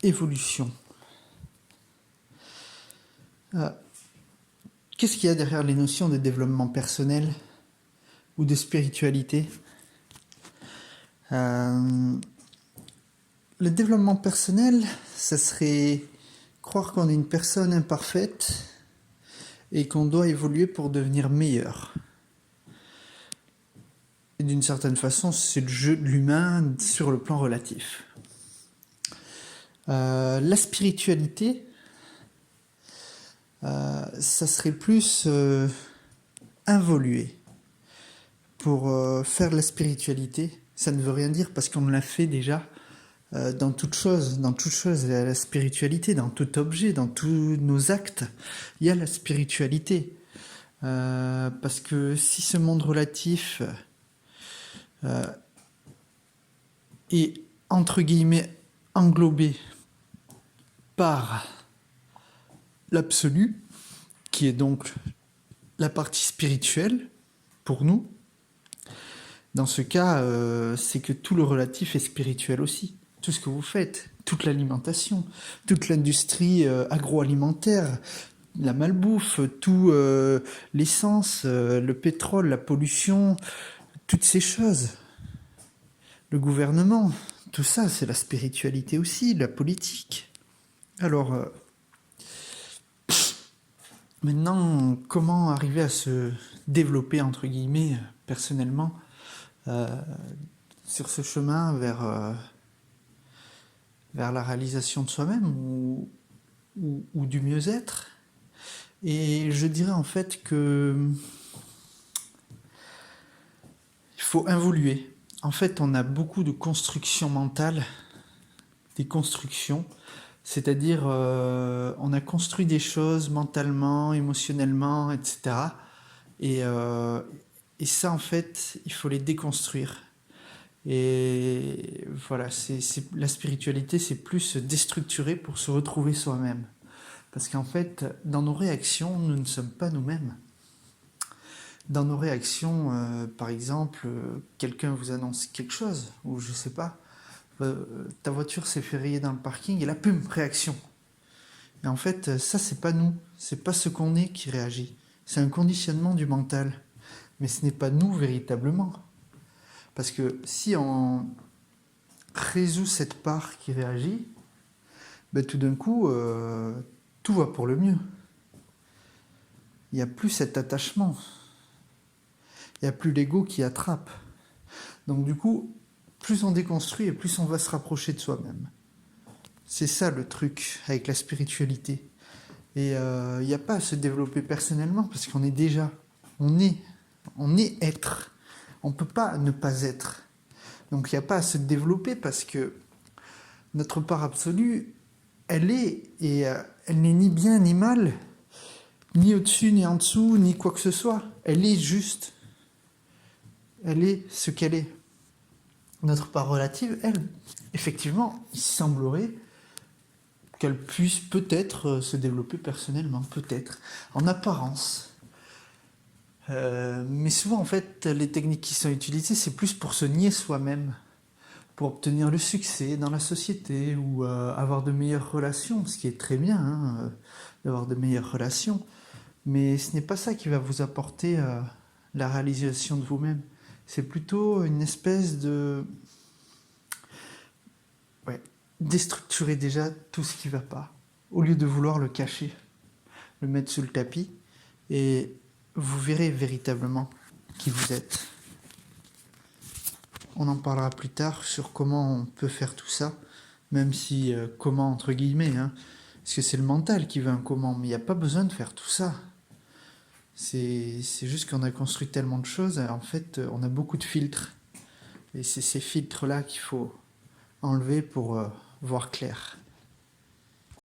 évolution. Qu'est-ce qu'il y a derrière les notions de développement personnel ou de spiritualité? Le développement personnel, ça serait croire qu'on est une personne imparfaite et qu'on doit évoluer pour devenir meilleur. Et d'une certaine façon, c'est le jeu de l'humain sur le plan relatif. La spiritualité, ça serait plus involuer. Pour faire de la spiritualité, ça ne veut rien dire parce qu'on l'a fait déjà dans toute chose, la spiritualité, dans tout objet, dans tous nos actes, il y a la spiritualité. Parce que si ce monde relatif est entre guillemets englobé par l'absolu, qui est donc la partie spirituelle pour nous, dans ce cas, c'est que tout le relatif est spirituel aussi. Tout ce que vous faites, toute l'alimentation, toute l'industrie agroalimentaire, la malbouffe, tout l'essence, le pétrole, la pollution, toutes ces choses. Le gouvernement, tout ça, c'est la spiritualité aussi, la politique. Alors, maintenant, comment arriver à se développer, entre guillemets, personnellement, sur ce chemin vers la réalisation de soi-même ou du mieux-être? Et je dirais en fait que il faut involuer. En fait, on a beaucoup de constructions mentales, des constructions, c'est-à-dire on a construit des choses mentalement, émotionnellement, etc. Et ça, en fait, il faut les déconstruire. Et voilà, la spiritualité, c'est plus se déstructurer pour se retrouver soi-même. Parce qu'en fait, dans nos réactions, nous ne sommes pas nous-mêmes. Dans nos réactions, par exemple, quelqu'un vous annonce quelque chose, ou je sais pas, ta voiture s'est fait rayer dans le parking, et là, pum, réaction. Et en fait, ça, c'est pas nous, c'est pas ce qu'on est qui réagit. C'est un conditionnement du mental. Mais ce n'est pas nous véritablement. Parce que si on résout cette part qui réagit, ben tout d'un coup, tout va pour le mieux. Il n'y a plus cet attachement. Il n'y a plus l'ego qui attrape. Donc du coup, plus on déconstruit et plus on va se rapprocher de soi-même. C'est ça le truc avec la spiritualité. Et il n'y a pas à se développer personnellement parce qu'on est déjà, on est être. On ne peut pas ne pas être. Donc il n'y a pas à se développer parce que notre part absolue, elle est, et elle n'est ni bien ni mal, ni au-dessus ni en dessous, ni quoi que ce soit. Elle est juste. Elle est ce qu'elle est. Notre part relative, elle, effectivement, il semblerait qu'elle puisse peut-être se développer personnellement, peut-être, en apparence. Mais souvent, en fait, les techniques qui sont utilisées, c'est plus pour se nier soi-même, pour obtenir le succès dans la société ou avoir de meilleures relations, ce qui est très bien, hein, d'avoir de meilleures relations. Mais ce n'est pas ça qui va vous apporter la réalisation de vous-même. C'est plutôt une espèce de... déstructurer déjà tout ce qui ne va pas, au lieu de vouloir le cacher, le mettre sous le tapis, et vous verrez véritablement qui vous êtes. On en parlera plus tard sur comment on peut faire tout ça, même si comment entre guillemets, hein, parce que c'est le mental qui veut un comment, mais il n'y a pas besoin de faire tout ça. C'est juste qu'on a construit tellement de choses, en fait on a beaucoup de filtres, et c'est ces filtres-là qu'il faut enlever pour voir clair.